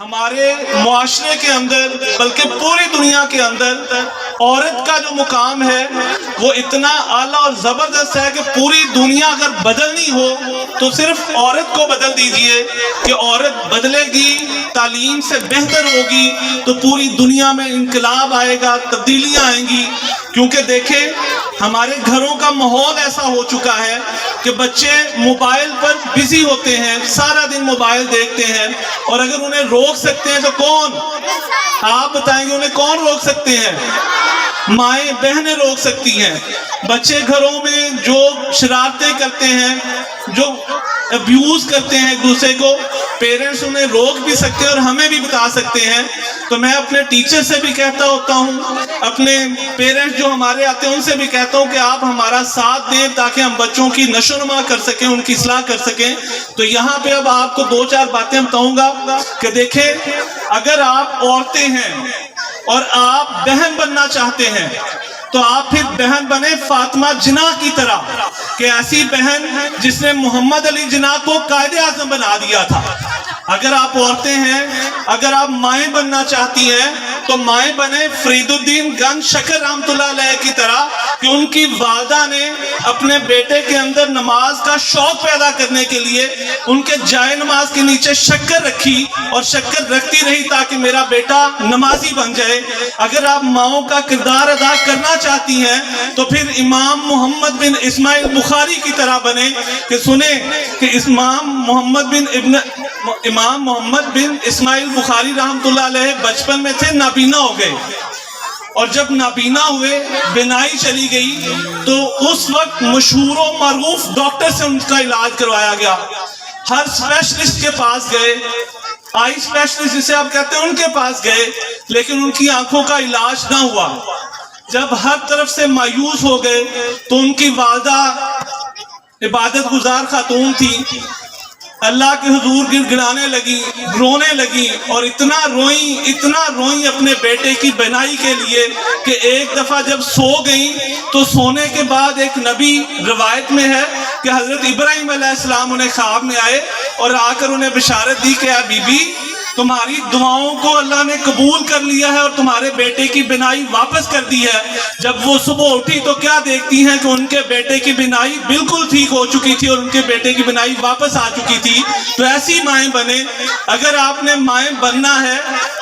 ہمارے معاشرے کے اندر بلکہ پوری دنیا کے اندر عورت کا جو مقام ہے وہ اتنا اعلیٰ اور زبردست ہے کہ پوری دنیا اگر بدلنی ہو تو صرف عورت کو بدل دیجئے کہ عورت بدلے گی، تعلیم سے بہتر ہوگی تو پوری دنیا میں انقلاب آئے گا، تبدیلیاں آئیں گی۔ کیونکہ دیکھیں ہمارے گھروں کا ماحول ایسا ہو چکا ہے کہ بچے موبائل پر بزی ہوتے ہیں، سارا دن موبائل دیکھتے ہیں، اور اگر انہیں روک سکتے ہیں تو کون؟ آپ بتائیں گے انہیں کون روک سکتے ہیں؟ مائیں بہنیں روک سکتی ہیں۔ بچے گھروں میں جو شرارتیں کرتے ہیں، جو ابیوز کرتے ہیں ایک دوسرے کو، پیرنٹس انہیں روک بھی سکتے ہیں اور ہمیں بھی بتا سکتے ہیں۔ تو میں اپنے ٹیچر سے بھی کہتا ہوتا ہوں، اپنے پیرنٹس جو ہمارے آتے ہیں ان سے بھی کہتا ہوں کہ آپ ہمارا ساتھ دیں تاکہ ہم بچوں کی نشو و نما کر سکیں، ان کی اصلاح کر سکیں۔ تو یہاں پہ اب آپ کو دو چار باتیں بتاؤں گا کہ دیکھیں اگر آپ عورتیں ہیں اور آپ بہن بننا چاہتے ہیں تو آپ پھر بہن بنے فاطمہ جناح کی طرح، کہ ایسی بہن جس نے محمد علی جناح کو قائد اعظم بنا دیا تھا۔ اگر آپ عورتیں ہیں، اگر آپ مائیں بننا چاہتی ہیں تو مائیں بنے فرید الدین گنج شکر رحمۃ اللہ علیہ کی طرح، کہ ان کی والدہ نے اپنے بیٹے کے اندر نماز کا شوق پیدا کرنے کے لیے ان کے جائے نماز کے نیچے شکر رکھی اور شکر رکھتی رہی تاکہ میرا بیٹا نمازی بن جائے۔ اگر آپ ماؤں کا کردار ادا کرنا چاہتی ہیں تو پھر امام محمد بن اسماعیل بخاری کی طرح بنے، کہ سنیں کہ امام محمد بن اسماعیل بخاری رحمۃ اللہ علیہ بچپن میں تھے، نابینا ہو گئے، اور جب نابینا ہوئے بینائی چلی گئی تو اس وقت مشہور و معروف ڈاکٹر سے ان کا علاج کروایا گیا۔ ہر اسپیشلسٹ کے پاس گئے، آئی اسپیشلسٹ جسے آپ کہتے ہیں ان کے پاس گئے، لیکن ان کی آنکھوں کا علاج نہ ہوا۔ جب ہر طرف سے مایوس ہو گئے تو ان کی والدہ عبادت گزار خاتون تھی، اللہ کے حضور گر گڑانے لگی، رونے لگی، اور اتنا روئیں اپنے بیٹے کی بینائی کے لیے کہ ایک دفعہ جب سو گئیں تو سونے کے بعد ایک نبی، روایت میں ہے کہ حضرت ابراہیم علیہ السلام انہیں خواب میں آئے اور آ کر انہیں بشارت دی کہ اے بی بی، تمہاری دعاؤں کو اللہ نے قبول کر لیا ہے اور تمہارے بیٹے کی بینائی واپس کر دی ہے۔ جب وہ صبح اٹھی تو کیا دیکھتی ہیں کہ ان کے بیٹے کی بینائی بالکل ٹھیک ہو چکی تھی اور ان کے بیٹے کی بینائی واپس آ چکی تھی۔ تو ایسی مائیں بنے، اگر آپ نے مائیں بننا ہے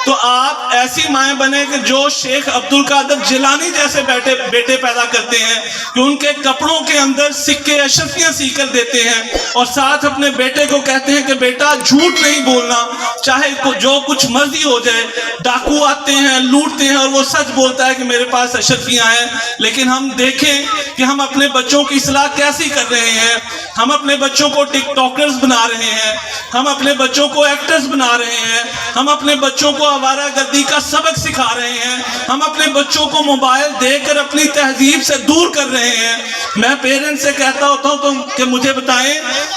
تو آپ ایسی مائیں بنے کہ جو شیخ عبد القادر جیلانی جیسے بیٹے پیدا کرتے ہیں، کہ ان کے کپڑوں کے اندر سکے اشرفیاں سی کر دیتے ہیں اور ساتھ اپنے بیٹے کو کہتے ہیں کہ بیٹا جھوٹ نہیں بولنا، چاہے جو کچھ مرضی ہو جائے۔ ڈاکو آتے ہیں، لوٹتے ہیں، اور وہ سچ بولتا ہے کہ میرے پاس اشرفیاں ہیں۔ لیکن ہم دیکھیں کہ ہم اپنے بچوں کی اصلاح کیسی کر رہے ہیں۔ ہم اپنے بچوں کو ٹک ٹاکرز بنا رہے ہیں، ہم اپنے بچوں کو ایکٹرز بنا رہے ہیں، ہم اپنے بچوں کو آوارہ گردی کا سبق سکھا رہے ہیں، ہم اپنے بچوں کو موبائل دے کر اپنی تہذیب سے دور کر رہے ہیں۔ میں پیرنٹ سے کہتا ہوتا ہوں کہ مجھے بتائیں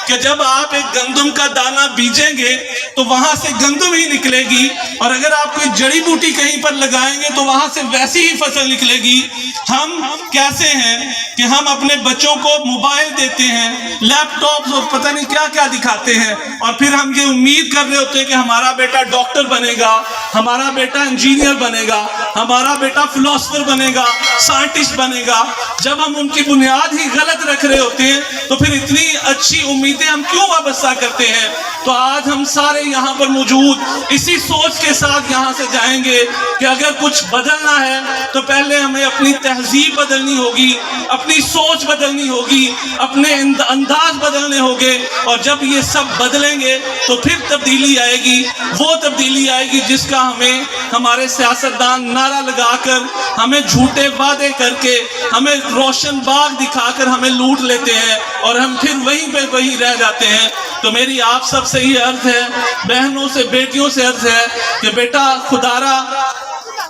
کہ جب آپ ایک گندم کا دانہ بیجیں گے تو وہاں سے گندم ہی نکلے گی، اور اگر آپ کوئی جڑی بوٹی کہیں پر لگائیں گے تو وہاں سے ویسی ہی فصل نکلے گی۔ ہم کیسے ہیں کہ ہم اپنے بچوں کو موبائل دیتے ہیں، لیپ ٹاپ اور پتہ نہیں کیا کیا دکھاتے ہیں، اور پھر ہم یہ امید کر رہے ہوتے ہیں کہ ہمارا بیٹا ڈاکٹر بنے گا، ہمارا بیٹا انجینئر بنے گا، ہمارا بیٹا فلاسفر بنے گا، سائنٹسٹ بنے گا۔ جب ہم ان کی بنیاد ہی غلط رکھ رہے ہوتے ہیں تو پھر اتنی اچھی امیدیں ہم کیوں وابستہ کرتے ہیں؟ تو آج ہم سارے یہاں پر موجود اسی سوچ کے ساتھ یہاں سے جائیں گے کہ اگر کچھ بدلنا ہے تو پہلے ہمیں اپنی تہذیب بدلنی ہوگی، اپنی سوچ بدلنی ہوگی، اپنے انداز بدلنے ہوگے، اور جب یہ سب بدلیں گے تو پھر تبدیلی آئے گی۔ وہ تبدیلی آئے گی جس کا ہمیں ہمارے سیاستدان نعرہ لگا کر، ہمیں جھوٹے وعدے کر کے، ہمیں روشن باغ دکھا کر ہمیں لوٹ لیتے ہیں اور ہم پھر وہیں پہ وہیں رہ جاتے ہیں۔ تو میری آپ سب سے یہ عرض ہے، بہنوں سے، بیٹیوں سے عرض ہے کہ بیٹا خدارا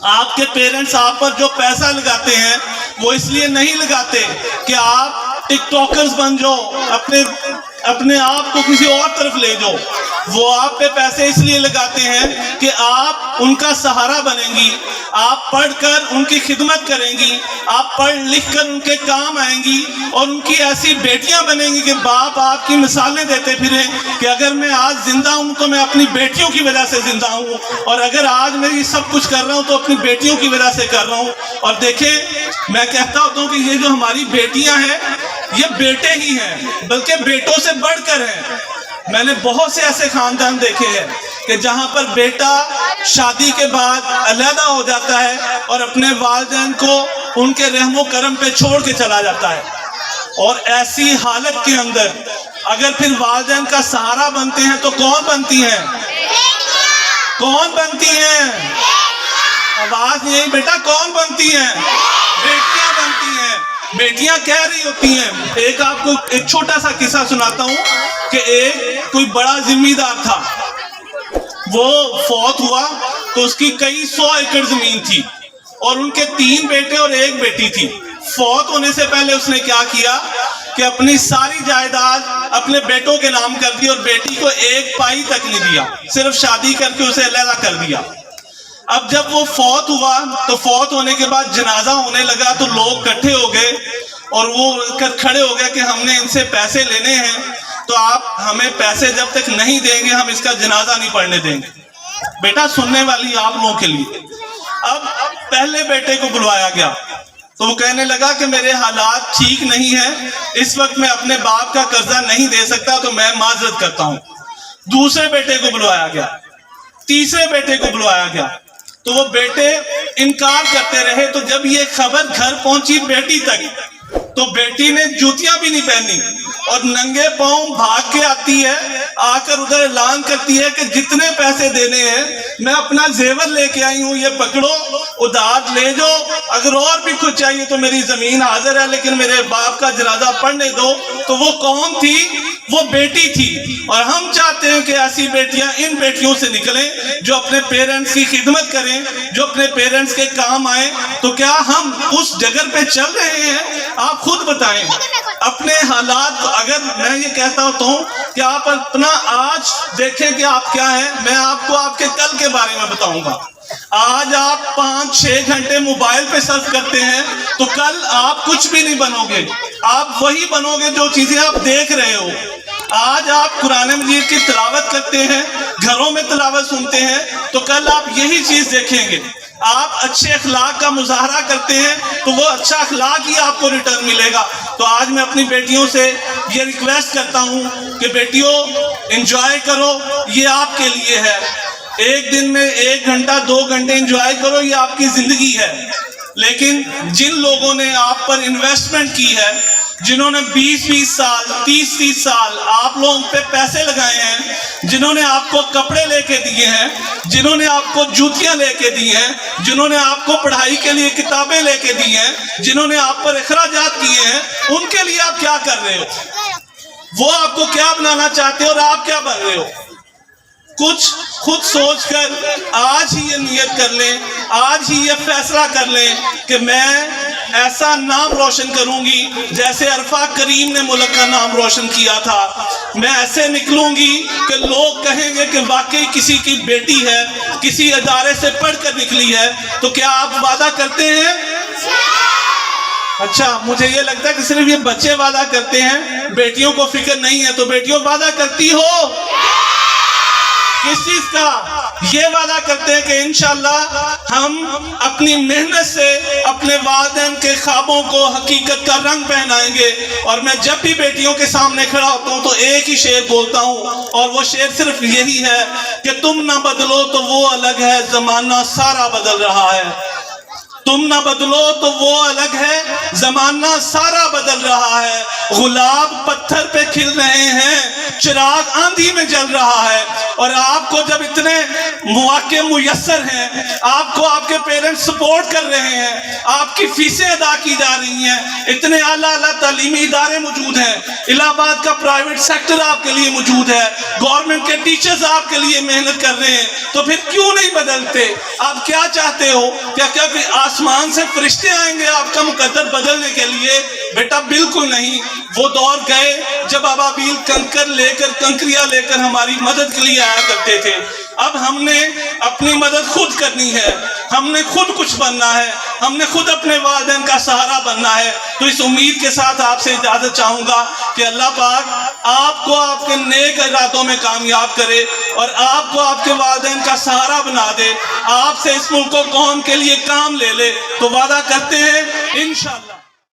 آپ کے پیرنٹس آپ پر جو پیسہ لگاتے ہیں وہ اس لیے نہیں لگاتے کہ آپ ٹک ٹاکرز بن جاؤ، اپنے آپ کو کسی اور طرف لے جاؤ. وہ آپ پہ پیسے اس لیے لگاتے ہیں کہ آپ ان کا سہارا بنیں گی, آپ پڑھ کر ان کی خدمت کریں گی, آپ پڑھ لکھ کر ان کے کام آئیں گی, اور ان کی ایسی بیٹیاں بنیں گی کہ باپ آپ کی مثالیں دیتے پھریں کہ اگر میں آج زندہ ہوں تو میں اپنی بیٹیوں کی وجہ سے زندہ ہوں, اور اگر آج میں یہ سب کچھ کر رہا ہوں تو اپنی بیٹیوں کی وجہ سے کر رہا ہوں. اور دیکھیں, میں کہتا ہوتا ہوں کہ یہ جو ہماری بیٹیاں ہیں یہ بیٹے ہی ہیں, بلکہ بیٹوں سے بڑھ کر ہیں. میں نے بہت سے ایسے خاندان دیکھے ہیں کہ جہاں پر بیٹا شادی کے بعد علیحدہ ہو جاتا ہے اور اپنے والدین کو ان کے رحم و کرم پہ چھوڑ کے چلا جاتا ہے, اور ایسی حالت کے اندر اگر پھر والدین کا سہارا بنتے ہیں تو کون بنتی ہیں؟ کون بنتی ہیں؟ آواز نہیں, بیٹا کون بنتی ہیں؟ بیٹیاں بنتی ہیں. بیٹیاں کہہ رہی ہوتی ہیں. ایک آپ کو ایک چھوٹا سا قصہ سناتا ہوں کہ ایک کوئی بڑا ذمہ دار تھا, وہ فوت ہوا تو اس کی کئی 100 ایکڑ زمین تھی اور ان کے 3 بیٹے اور 1 بیٹی تھی. فوت ہونے سے پہلے اس نے کیا کیا کہ اپنی ساری جائیداد اپنے بیٹوں کے نام کر دی اور بیٹی کو 1 پائی تک نہیں دیا, صرف شادی کر کے اسے علیحدہ کر دیا. اب جب وہ فوت ہوا تو فوت ہونے کے بعد جنازہ ہونے لگا تو لوگ اکٹھے ہو گئے اور وہ کھڑے ہو گئے کہ ہم نے ان سے پیسے لینے ہیں, تو آپ ہمیں پیسے جب تک نہیں دیں گے ہم اس کا جنازہ نہیں پڑھنے دیں گے. بیٹا سننے والی آپ لوگوں کے لیے. اب پہلے بیٹے کو بلوایا گیا تو وہ کہنے لگا کہ میرے حالات ٹھیک نہیں ہیں, اس وقت میں اپنے باپ کا قرضہ نہیں دے سکتا تو میں معذرت کرتا ہوں. دوسرے بیٹے کو بلوایا گیا, تیسرے بیٹے کو بلوایا گیا تو وہ بیٹے انکار کرتے رہے. تو جب یہ خبر گھر پہنچی بیٹی تک تو بیٹی نے جوتیاں بھی نہیں پہنی اور ننگے پاؤں بھاگ کے آتی ہے, آ کر ادھر اعلان کرتی ہے کہ جتنے پیسے دینے ہیں میں اپنا زیور لے کے آئی ہوں, یہ پکڑو, ادھار لے جاؤ, اگر اور بھی کچھ چاہیے تو میری زمین حاضر ہے لیکن میرے باپ کا جنازہ پڑھنے دو. تو وہ کون تھی؟ وہ بیٹی تھی. اور ہم چاہتے ہیں کہ ایسی بیٹیاں ان بیٹیوں سے نکلیں جو اپنے پیرنٹس کی خدمت کریں, جو اپنے پیرنٹس کے کام آئیں. تو کیا ہم اس جگہ پہ چل رہے ہیں؟ آپ خود بتائیں. اپنے حالات, اگر میں یہ کہتا ہوں کہ آپ اپنا آج دیکھیں کہ آپ کیا ہیں, میں آپ کو آپ کے کل کے بارے میں بتاؤں گا. آج آپ 5-6 گھنٹے موبائل پہ سرچ کرتے ہیں تو کل آپ کچھ بھی نہیں بنو گے, آپ وہی بنو گے جو چیزیں آپ دیکھ رہے ہو. آج آپ قرآن مجید کی تلاوت کرتے ہیں, گھروں میں تلاوت سنتے ہیں, تو کل آپ یہی چیز دیکھیں گے. آپ اچھے اخلاق کا مظاہرہ کرتے ہیں تو وہ اچھا اخلاق ہی آپ کو ریٹرن ملے گا. تو آج میں اپنی بیٹیوں سے یہ ریکویسٹ کرتا ہوں کہ بیٹیوں انجوائے کرو, یہ آپ کے لیے ہے. ایک دن میں 1 گھنٹہ 2 گھنٹے انجوائے کرو, یہ آپ کی زندگی ہے. لیکن جن لوگوں نے آپ پر انویسٹمنٹ کی ہے, جنہوں نے 20-20 سال 30-30 سال آپ لوگوں پہ پیسے لگائے ہیں, جنہوں نے آپ کو کپڑے لے کے دیے ہیں, جنہوں نے آپ کو جوتیاں لے کے دی ہیں, جنہوں نے آپ کو پڑھائی کے لیے کتابیں لے کے دی ہیں, جنہوں نے آپ پر اخراجات کیے ہیں, ان کے لیے آپ کیا کر رہے ہو؟ وہ آپ کو کیا بنانا چاہتے ہو اور آپ کیا بن رہے ہو؟ کچھ خود سوچ کر آج ہی یہ نیت کر لیں, آج ہی یہ فیصلہ کر لیں کہ میں ایسا نام روشن کروں گی جیسے عرفہ کریم نے ملک کا نام روشن کیا تھا. میں ایسے نکلوں گی کہ لوگ کہیں گے کہ واقعی کسی کی بیٹی ہے, کسی ادارے سے پڑھ کر نکلی ہے. تو کیا آپ وعدہ کرتے ہیں؟ اچھا, مجھے یہ لگتا ہے کہ صرف یہ بچے وعدہ کرتے ہیں, بیٹیوں کو فکر نہیں ہے. تو بیٹیوں وعدہ کرتی ہو کس چیز کا؟ یہ وعدہ کرتے ہیں کہ انشاءاللہ ہم اپنی محنت سے اپنے والدین کے خوابوں کو حقیقت کا رنگ پہنائیں گے. اور میں جب بھی بیٹیوں کے سامنے کھڑا ہوتا ہوں تو ایک ہی شعر بولتا ہوں, اور وہ شعر صرف یہی ہے کہ تم نہ بدلو تو وہ الگ ہے, زمانہ سارا بدل رہا ہے. تم نہ بدلو تو وہ الگ ہے, زمانہ سارا بدل رہا ہے. گلاب پتھر پہ کھل رہے ہیں, چراغ آندھی میں جل رہا ہے. اور آپ کو جب اتنے مواقع میسر ہیں, آپ کو آپ کے پیرنٹس سپورٹ کر رہے ہیں, آپ کی فیسیں ادا کی جا رہی ہیں, اتنے اعلیٰ اعلیٰ تعلیمی ادارے موجود ہیں, الہ آباد کا پرائیویٹ سیکٹر آپ کے لیے موجود ہے, گورنمنٹ کے ٹیچرز آپ کے لیے محنت کر رہے ہیں, تو پھر کیوں نہیں بدلتے؟ آپ کیا چاہتے ہو؟ کیا کوئی آسمان سے فرشتے آئیں گے آپ کا مقدر بدلنے کے لیے؟ بیٹا بالکل نہیں. وہ دور گئے جب ابابیل کنکریاں لے کر ہماری مدد کے لیے آیا کرتے تھے. اب ہم نے اپنی مدد خود کرنی ہے, ہم نے خود کچھ بننا ہے, ہم نے خود اپنے والدین کا سہارا بننا ہے. تو اس امید کے ساتھ آپ سے اجازت چاہوں گا کہ اللہ پاک آپ کو آپ کے نیک ارادوں میں کامیاب کرے اور آپ کو آپ کے والدین کا سہارا بنا دے, آپ سے اس ملک و قوم کے لیے کام لے لے. تو وعدہ کرتے ہیں انشاءاللہ